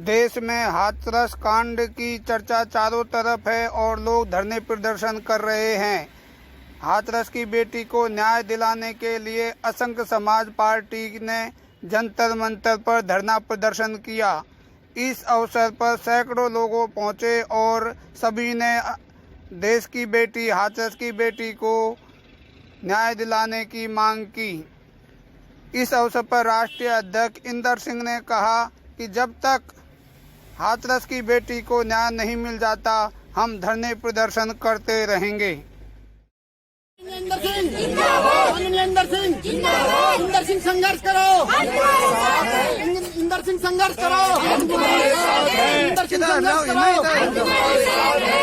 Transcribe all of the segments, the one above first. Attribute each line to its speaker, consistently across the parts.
Speaker 1: देश में हाथरस कांड की चर्चा चारों तरफ है और लोग धरने प्रदर्शन कर रहे हैं। हाथरस की बेटी को न्याय दिलाने के लिए असंख्य समाज पार्टी ने जंतर मंतर पर धरना प्रदर्शन किया। इस अवसर पर सैकड़ों लोग पहुंचे और सभी ने देश की बेटी हाथरस की बेटी को न्याय दिलाने की मांग की। इस अवसर पर राष्ट्रीय अध्यक्ष इंदर सिंह ने कहा कि जब तक हाथरस की बेटी को न्याय नहीं मिल जाता, हम धरने प्रदर्शन करते रहेंगे।
Speaker 2: इंदर सिंह संघर्ष करो, इंदर सिंह संघर्ष करो, इंदर सिंह संघर्ष करो।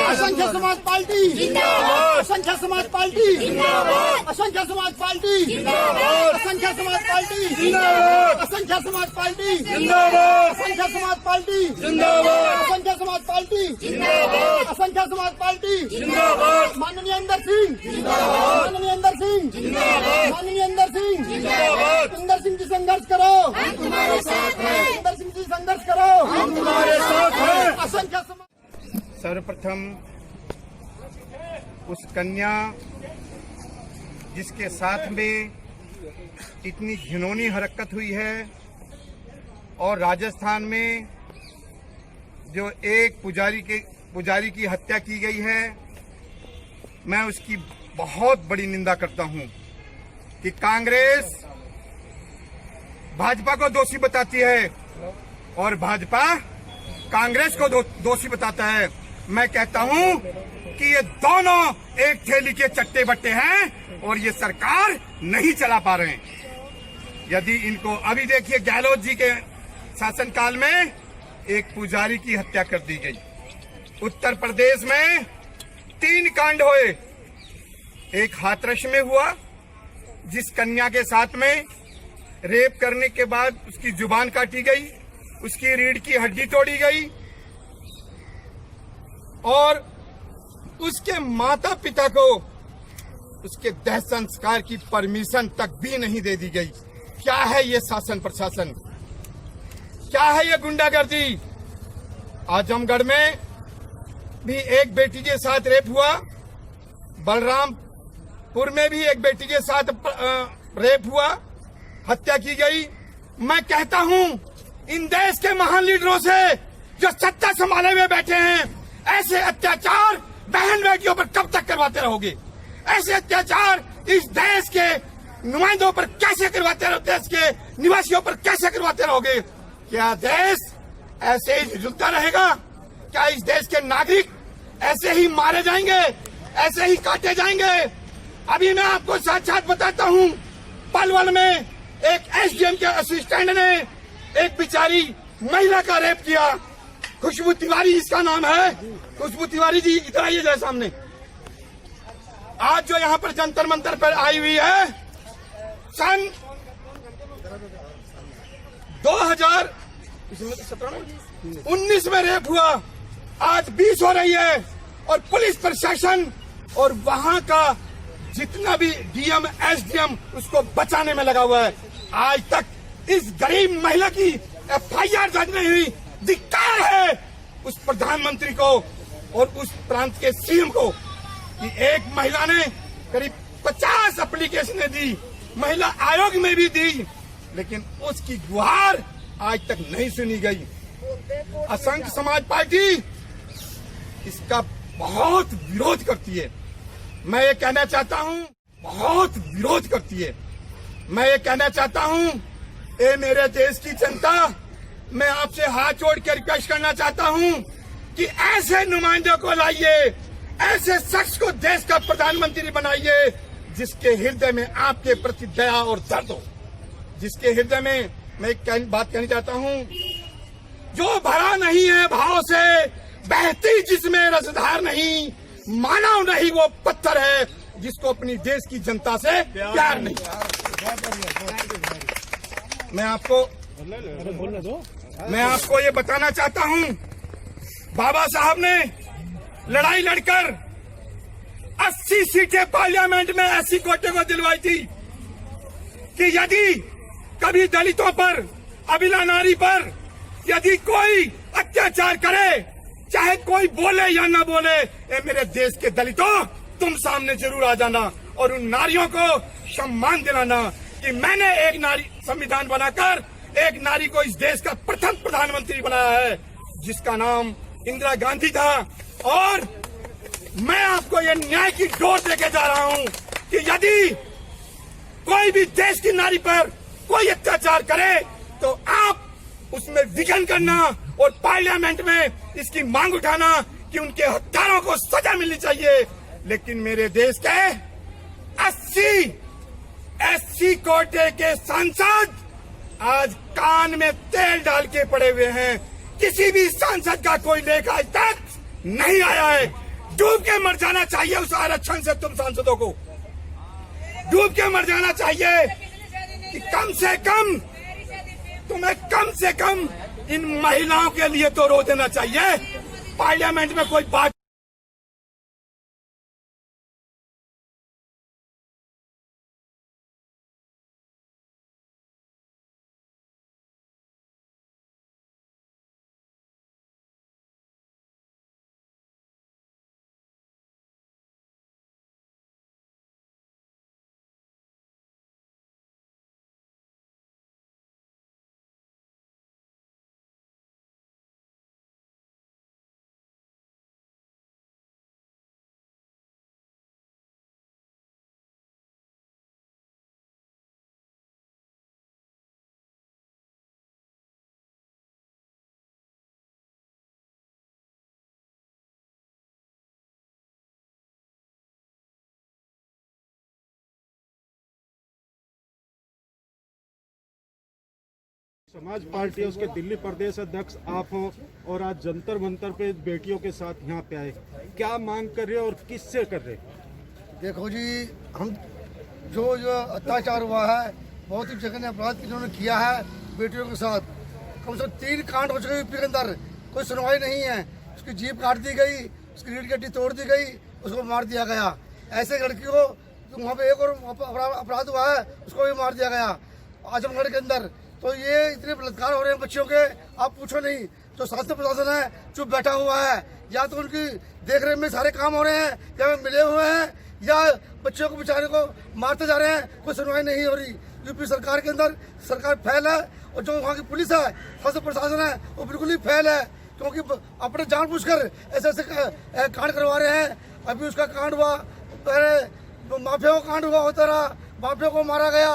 Speaker 2: असंख्य समाज पार्टी, असंख्य समाज पार्टी, असंख्य समाज पार्टी, असंख्य समाज पार्टी, असंख्य समाज पार्टी, असंख्य समाज पार्टी, असंख्य समाज पार्टी, असंख्य समाज पार्टी। माननीय इंदर सिंह, माननीय इंदर सिंह, माननीय इंदर सिंह, इंदर सिंह जी संघर्ष करो, हम तुम्हारे साथ हैं। इंदर सिंह जी संघर्ष करो, हम तुम्हारे साथ हैं। असंख्य
Speaker 3: सर्वप्रथम उस कन्या जिसके साथ में इतनी घिनौनी हरकत हुई है और राजस्थान में जो एक पुजारी की हत्या की गई है, मैं उसकी बहुत बड़ी निंदा करता हूं कि कांग्रेस भाजपा को दोषी बताती है और भाजपा कांग्रेस को दोषी बताता है। मैं कहता हूं कि ये दोनों एक थैली के चट्टे बट्टे हैं और ये सरकार नहीं चला पा रहे हैं। यदि इनको अभी देखिए, गहलोत जी के शासनकाल में एक पुजारी की हत्या कर दी गई। उत्तर प्रदेश में 3 कांड हुए। एक हाथरस में हुआ, जिस कन्या के साथ में रेप करने के बाद उसकी जुबान काटी गई, उसकी रीढ़ की हड्डी तोड़ी गई और उसके माता पिता को उसके दाह संस्कार की परमिशन तक भी नहीं दे दी गई। क्या है ये शासन प्रशासन? क्या है ये गुंडागर्दी? आजमगढ़ में भी एक बेटी के साथ रेप हुआ, बलरामपुर में भी एक बेटी के साथ रेप हुआ, हत्या की गई। मैं कहता हूं, इन देश के महान लीडरों से जो सत्ता संभाले हुए बैठे हैं, ऐसे अत्याचार बहन बेटियों पर कब तक करवाते रहोगे? ऐसे अत्याचार इस देश के नुमाइंदों पर कैसे करवाते रहोगे? देश के निवासियों पर कैसे करवाते रहोगे? क्या देश ऐसे ही झुलता रहेगा? क्या इस देश के नागरिक ऐसे ही मारे जाएंगे, ऐसे ही काटे जाएंगे? अभी मैं आपको साथ बताता हूं, पलवल में एक एसडीएम के असिस्टेंट ने एक बेचारी महिला का रेप किया। खुशबू तिवारी इसका नाम है। खुशबू तिवारी जी इधर आइए जरा सामने। आज जो यहाँ पर जंतर मंतर पर आई हुई है, सन 2019 में रेप हुआ, आज 20 हो रही है और पुलिस प्रशासन और वहां का जितना भी डीएम एसडीएम उसको बचाने में लगा हुआ है। आज तक इस गरीब महिला की एफआईआर दर्ज नहीं हुई। धिक्कार है उस प्रधानमंत्री को और उस प्रांत के सीएम को कि एक महिला ने करीब 50 एप्लीकेशनें दी, महिला आयोग में भी दी, लेकिन उसकी गुहार आज तक नहीं सुनी गई। असंख्य समाज पार्टी इसका बहुत विरोध करती है। मैं ये कहना चाहता हूं, बहुत विरोध करती है। मैं ये कहना चाहता हूं, ए मेरे देश की जनता, मैं आपसे हाथ जोड़ के रिक्वेस्ट करना चाहता हूं कि ऐसे नुमाइंदों को लाइए, ऐसे शख्स को देश का प्रधानमंत्री बनाइए जिसके हृदय में आपके प्रति दया और दर्द हो, जिसके हृदय में, मैं एक बात कहना चाहता हूं, जो भरा नहीं है भाव से, बहती जिसमें रसधार नहीं, मानव नहीं वो पत्थर है, जिसको अपनी देश की जनता से प्यार नहीं। मैं आपको ये बताना चाहता हूं, बाबा साहब ने लड़ाई लड़कर 80 सीटें पार्लियामेंट में ऐसी कोटे को दिलवाई थी कि यदि कभी दलितों पर, अबला नारी पर यदि कोई अत्याचार करे, चाहे कोई बोले या ना बोले, ए मेरे देश के दलितों, तुम सामने जरूर आ जाना और उन नारियों को सम्मान दिलाना कि मैंने एक नारी संविधान बनाकर एक नारी को इस देश का प्रथम प्रधानमंत्री बनाया है, जिसका नाम इंदिरा गांधी था। और मैं आपको ये न्याय की डोर देके जा रहा हूं कि यदि कोई भी देश की नारी पर कोई अत्याचार करे तो आप उसमें विघन करना और पार्लियामेंट में इसकी मांग उठाना कि उनके हत्यारों को सजा मिलनी चाहिए। लेकिन मेरे देश के 80 SC कोटे के सांसद आज कान में तेल डाल के पड़े हुए हैं। किसी भी सांसद का कोई लेख आज तक नहीं आया है। डूब के मर जाना चाहिए उस आरक्षण से। तुम सांसदों को डूब के मर जाना चाहिए कि कम से कम इन महिलाओं के लिए तो रो देना चाहिए। पार्लियामेंट में कोई बात
Speaker 4: समाज पार्टी है, उसके दिल्ली प्रदेश अध्यक्ष आप हो और आज जंतर मंतर पे बेटियों के साथ यहाँ पे आए, क्या मांग कर रहे हो और किससे कर रहे?
Speaker 2: देखो जी, हम जो अत्याचार हुआ है, बहुत ही जघन्य अपराध जिन्होंने किया है बेटियों के साथ, कम से कम 3 कांड हो चुके यूपी के अंदर, कोई सुनवाई नहीं है। उसकी जीभ काट दी गई, उसकी रीढ़ की हड्डी तोड़ दी गई, उसको मार दिया गया। ऐसे लड़की को वहाँ पे एक और अपराध हुआ है, उसको भी मार दिया गया आजमगढ़ के अंदर। तो ये इतने बलात्कार हो रहे हैं बच्चियों के, आप पूछो नहीं। जो शासन प्रशासन है चुप बैठा हुआ है, या तो उनकी देख रेख में सारे काम हो रहे हैं, या मिले हुए हैं, या बच्चों को बेचारे को मारते जा रहे हैं, कोई सुनवाई नहीं हो रही। यूपी सरकार के अंदर सरकार फेल है, और जो वहाँ की पुलिस है, शासन प्रशासन है, वो बिल्कुल ही फेल है, क्योंकि अपने जानबूझकर ऐसे ऐसे कांड करवा रहे हैं। अभी उसका कांड हुआ, पहले माफिया का कांड हुआ, होता रहा, माफिया को मारा गया,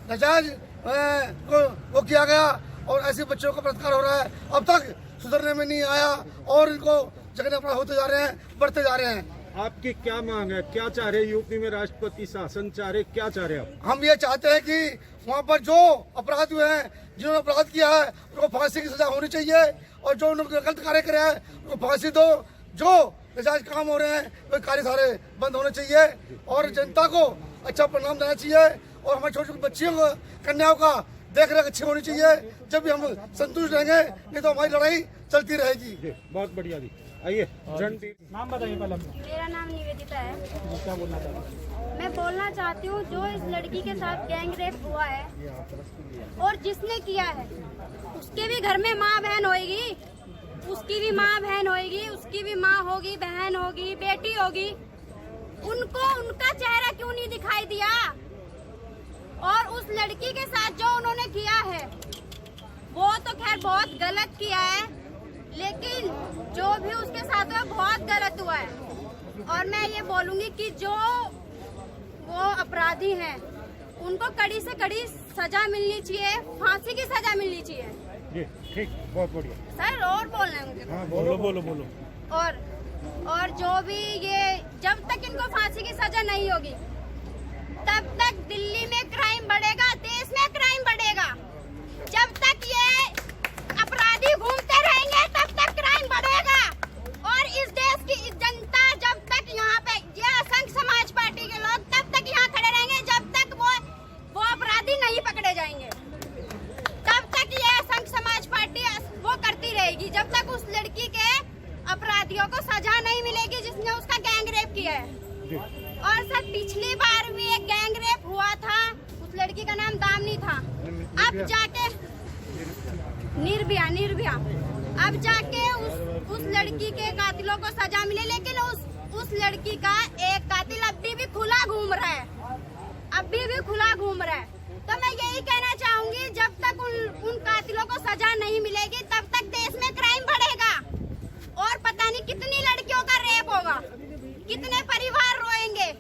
Speaker 2: नजायज वो किया गया, और ऐसे बच्चों का बलात्कार हो रहा है। अब तक सुधरने में नहीं आया, और इनको जगह अपराध होते जा रहे हैं, बढ़ते जा रहे हैं।
Speaker 4: आपकी क्या मांग है, क्या चाह रहे? यूपी में राष्ट्रपति शासन चाह रहे, क्या चाह रहे आप?
Speaker 2: हम ये चाहते हैं कि वहाँ पर जो अपराध हुए हैं, जिन्होंने अपराध किया है, उनको फांसी की सजा होनी चाहिए, और जो उन्होंने गलत कार्य करे हैं उनको फांसी दो। जो नजायज काम हो रहे हैं वो कार्य सारे बंद होने चाहिए, और जनता को अच्छा परिणाम देना चाहिए, और हमारे छोटी छोटी बच्चियों को, कन्याओं का देख रेख अच्छी होनी चाहिए। जब भी हम संतुष्ट रहेंगे, नहीं तो हमारी लड़ाई चलती रहेगी।
Speaker 4: बहुत बढ़िया जी, आइए।
Speaker 5: नाम बताइए पहले। मेरा नाम निवेदिता है। क्या बोलना चाहते हैं? मैं बोलना चाहती हूँ, जो इस लड़की के साथ गैंग रेप हुआ है और जिसने किया है, उसके भी घर में माँ बहन होगी, उसकी भी माँ बहन होगी, उसकी भी माँ होगी, बहन होगी, बेटी होगी। उनको उनका चेहरा क्यों नहीं दिखाई दिया? और उस लड़की के साथ जो उन्होंने किया है वो तो खैर बहुत गलत किया है, लेकिन जो भी उसके साथ हुआ बहुत गलत हुआ है। और मैं ये बोलूंगी कि जो वो अपराधी हैं उनको कड़ी से कड़ी सजा मिलनी चाहिए, फांसी की सजा मिलनी चाहिए।
Speaker 4: जी ठीक, बहुत बढ़िया
Speaker 5: सर। और बोलना है मुझे?
Speaker 4: हाँ, बोलो।
Speaker 5: और जो भी ये, जब तक इनको फांसी की सजा नहीं होगी तब तक दिल्ली में क्राइम बढ़ेगा, देश में क्राइम बढ़ेगा। जब तक ये अपराधी घूमते रहेंगे तब तक क्राइम बढ़ेगा। और इस देश की जनता जब तक यहाँ पे, ये असंख्य समाज पार्टी के लोग तब तक यहाँ खड़े रहेंगे जब तक वो अपराधी नहीं पकड़े जाएंगे। तब तक ये असंख्य समाज पार्टी वो करती रहेगी, जब तक उस लड़की के अपराधियों को सजा नहीं मिलेगी जिसने उसका गैंग रेप किया है। और सर, पिछली बार भी एक गैंग रेप हुआ था, उस लड़की का नाम दामिनी था। अब जाके निर्भया निर्भया। अब जाके उस लड़की के कातिलों को सजा मिले, लेकिन उस लड़की का एक कातिल अभी भी खुला घूम रहा है, अभी भी खुला घूम रहा है। तो मैं यही कहना चाहूंगी, जब तक उन कातिलों को सजा नहीं मिलेगी तब तक देश में क्राइम बढ़ेगा और पता नहीं कितनी लड़कियों का रेप होगा, कितने परिवार रोएंगे,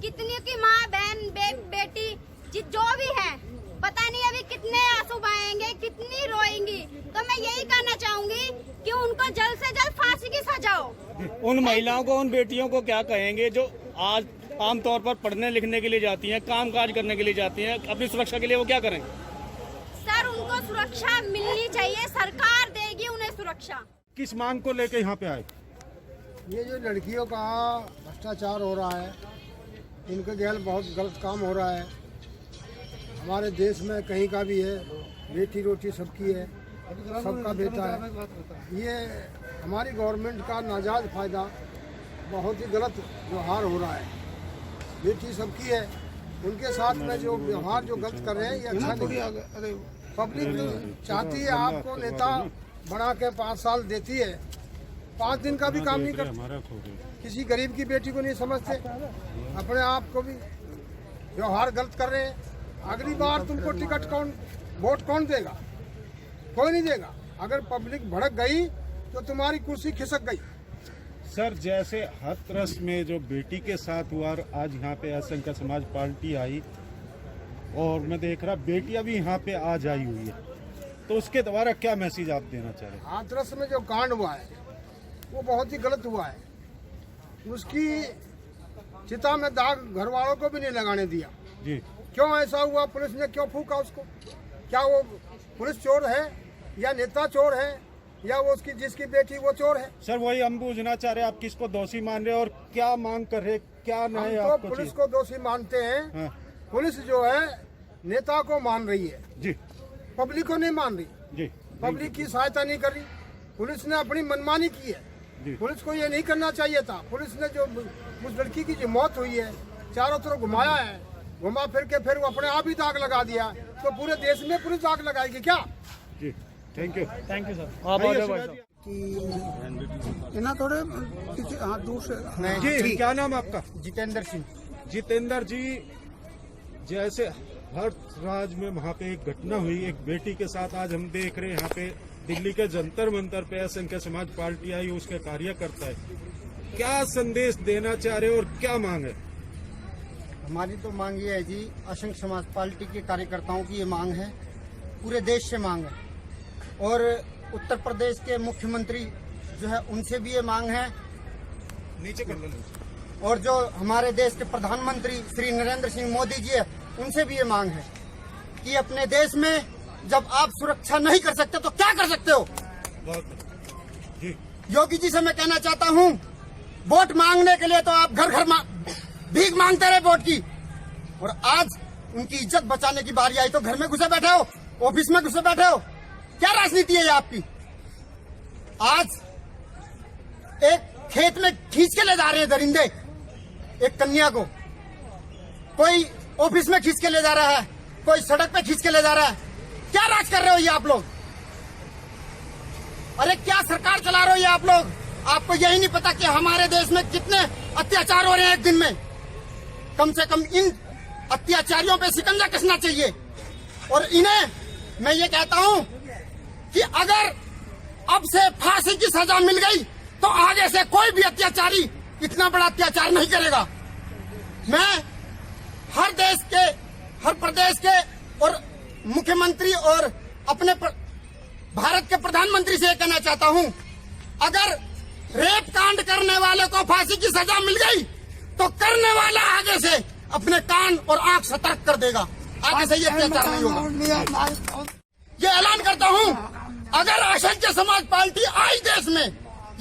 Speaker 5: कितनी की माँ बहन बेटी जो भी है, पता नहीं अभी कितने आंसू बहाएंगे, कितनी रोएंगी। तो मैं यही कहना चाहूंगी कि उनको जल्द से जल्द फांसी की सजा हो।
Speaker 6: उन महिलाओं को, उन बेटियों को क्या कहेंगे जो आज आमतौर पर पढ़ने लिखने के लिए जाती हैं, काम काज करने के लिए जाती हैं, अपनी सुरक्षा के लिए वो क्या करें?
Speaker 5: सर, उनको सुरक्षा मिलनी चाहिए, सरकार देगी उन्हें सुरक्षा।
Speaker 4: किस मांग को लेके यहाँ पे आए?
Speaker 2: ये जो लड़कियों का भ्रष्टाचार हो रहा है, इनके गैल बहुत गलत काम हो रहा है। हमारे देश में कहीं का भी है, बेटी रोटी सबकी है, सबका बेटा है। ये हमारी गवर्नमेंट का नाजायज फायदा, बहुत ही गलत व्यवहार हो रहा है। बेटी सबकी है, उनके साथ में जो व्यवहार जो गलत कर रहे हैं ये अच्छा नहीं है। पब्लिक चाहती है आपको नेता बना के 5 साल देती है, 5 दिन का भी काम नहीं करते, किसी गरीब की बेटी को नहीं समझते, अपने आप को भी व्यवहार गलत कर रहे हैं। अगली बार तुमको टिकट वोट कौन देगा? कोई नहीं देगा। अगर पब्लिक भड़क गई तो तुम्हारी कुर्सी खिसक गई।
Speaker 4: सर, जैसे हाथरस में जो बेटी के साथ हुआ, आज यहाँ पे असंख्य समाज पार्टी आई और मैं देख रहा बेटियां भी यहाँ पे आज आई हुई है, तो उसके द्वारा क्या मैसेज आप देना चाह रहे हैं?
Speaker 2: हाथरस में जो कांड हुआ है वो बहुत ही गलत हुआ है। उसकी चिता में दाग घर वालों को भी नहीं लगाने दिया
Speaker 4: जी।
Speaker 2: क्यों ऐसा हुआ? पुलिस ने क्यों फूका उसको? क्या वो पुलिस चोर है या नेता चोर है या वो उसकी जिसकी बेटी वो चोर है?
Speaker 4: सर, वही हम पूछना चाह रहे हैं, आप किसको दोषी मान रहे हैं और क्या मांग कर रहे हैं, क्या न्याय
Speaker 2: हम तो
Speaker 4: आपको
Speaker 2: पुलिस
Speaker 4: चाहिए?
Speaker 2: को दोषी मानते हैं।
Speaker 4: हाँ।
Speaker 2: पुलिस जो है नेता को मान रही है
Speaker 4: जी
Speaker 2: पब्लिक को नहीं मान रही,
Speaker 4: जी।
Speaker 2: पब्लिक की सहायता नहीं कर रही। पुलिस ने अपनी मनमानी की
Speaker 4: जी।
Speaker 2: है, पुलिस को ये नहीं करना चाहिए था। पुलिस ने जो उस लड़की की जो मौत हुई है चारों तरफ घुमाया है, घुमा फिर के फिर वो अपने आप ही दाग लगा दिया, तो पूरे देश में पुलिस दाग लगाएगी क्या?
Speaker 4: जी, thank you.
Speaker 6: Thank you sir. आप आगे भाई साहब।
Speaker 1: इन्हें थोड़े पीछे, हाँ, दूर से।
Speaker 4: जी, क्या नाम आपका?
Speaker 2: जितेंद्र सिंह।
Speaker 4: जितेंद्र जी, जैसे हर राज्य में वहाँ पे एक घटना हुई एक बेटी के साथ, आज हम देख रहे हैं यहाँ पे दिल्ली के जंतर मंतर पे असंख्य समाज पार्टी आई, उसके कार्यकर्ता है, क्या संदेश देना चाह रहे हो और क्या मांग है?
Speaker 2: हमारी तो मांग ये है जी, असंख्य समाज पार्टी के कार्यकर्ताओं की ये मांग है, पूरे देश से मांग है, और उत्तर प्रदेश के मुख्यमंत्री जो है उनसे भी ये मांग है,
Speaker 4: नीचे कर लो।
Speaker 2: और जो हमारे देश के प्रधानमंत्री श्री नरेंद्र सिंह मोदी जी है उनसे भी ये मांग है कि अपने देश में जब आप सुरक्षा नहीं कर सकते तो क्या कर सकते हो?
Speaker 4: जी।
Speaker 2: योगी जी से मैं कहना चाहता हूँ, वोट मांगने के लिए तो आप घर घर भीख मांगते रहे वोट की, और आज उनकी इज्जत बचाने की बारी आई तो घर में घुसे बैठे हो, ऑफिस में घुसे बैठे हो। क्या राजनीति है ये आपकी? आज एक खेत में खींच के ले जा रहे हैं दरिंदे एक कन्या को, कोई ऑफिस में खींच के ले जा रहा है, कोई सड़क पे खींच के ले जा रहा है। क्या राज कर रहे हो ये आप लोग? अरे क्या सरकार चला रहे हो ये आप लोग? आपको यही नहीं पता कि हमारे देश में कितने अत्याचार हो रहे हैं एक दिन में? कम से कम इन अत्याचारियों पे शिकंजा कसना चाहिए। और इन्हें मैं ये कहता हूं कि अगर अब से फांसी की सजा मिल गई तो आगे से कोई भी अत्याचारी इतना बड़ा अत्याचार नहीं करेगा। मैं हर देश के, हर प्रदेश के और मुख्यमंत्री और अपने भारत के प्रधानमंत्री से कहना चाहता हूं, अगर रेप कांड करने वाले को फांसी की सजा मिल गई तो करने वाला आगे से अपने कान और आंख सतर्क कर देगा, आगे से ये अत्याचार नहीं होगा। ये ऐलान करता हूं, अगर असंख्य समाज पार्टी आई देश में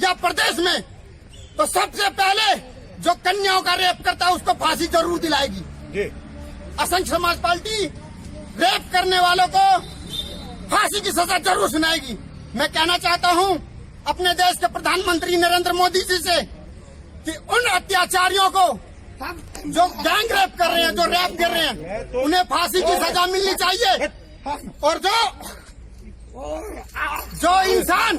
Speaker 2: या प्रदेश में तो सबसे पहले जो कन्याओं का रेप करता है उसको फांसी जरूर दिलाएगी। असंख्य समाज पार्टी रेप करने वालों को फांसी की सजा जरूर सुनाएगी। मैं कहना चाहता हूं अपने देश के प्रधानमंत्री नरेंद्र मोदी जी से कि उन अत्याचारियों को जो गैंग रेप कर रहे हैं, जो रेप कर रहे हैं, उन्हें फांसी की सजा मिलनी चाहिए, और जो जो इंसान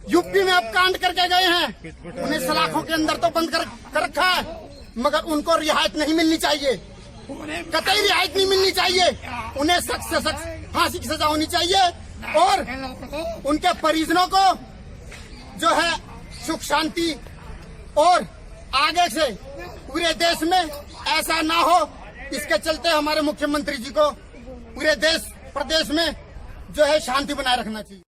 Speaker 2: यूपी में अब कांड करके गए हैं, उन्हें सलाखों के अंदर तो बंद कर रखा है, मगर उनको रियायत नहीं मिलनी चाहिए, कतई रियायत नहीं मिलनी चाहिए। उन्हें सख्त से सख्त फांसी की सजा होनी चाहिए और उनके परिजनों को जो है सुख शांति, और आगे से पूरे देश में ऐसा ना हो, इसके चलते हमारे मुख्यमंत्री जी को पूरे देश प्रदेश में जो है शांति बनाए रखना चाहिए।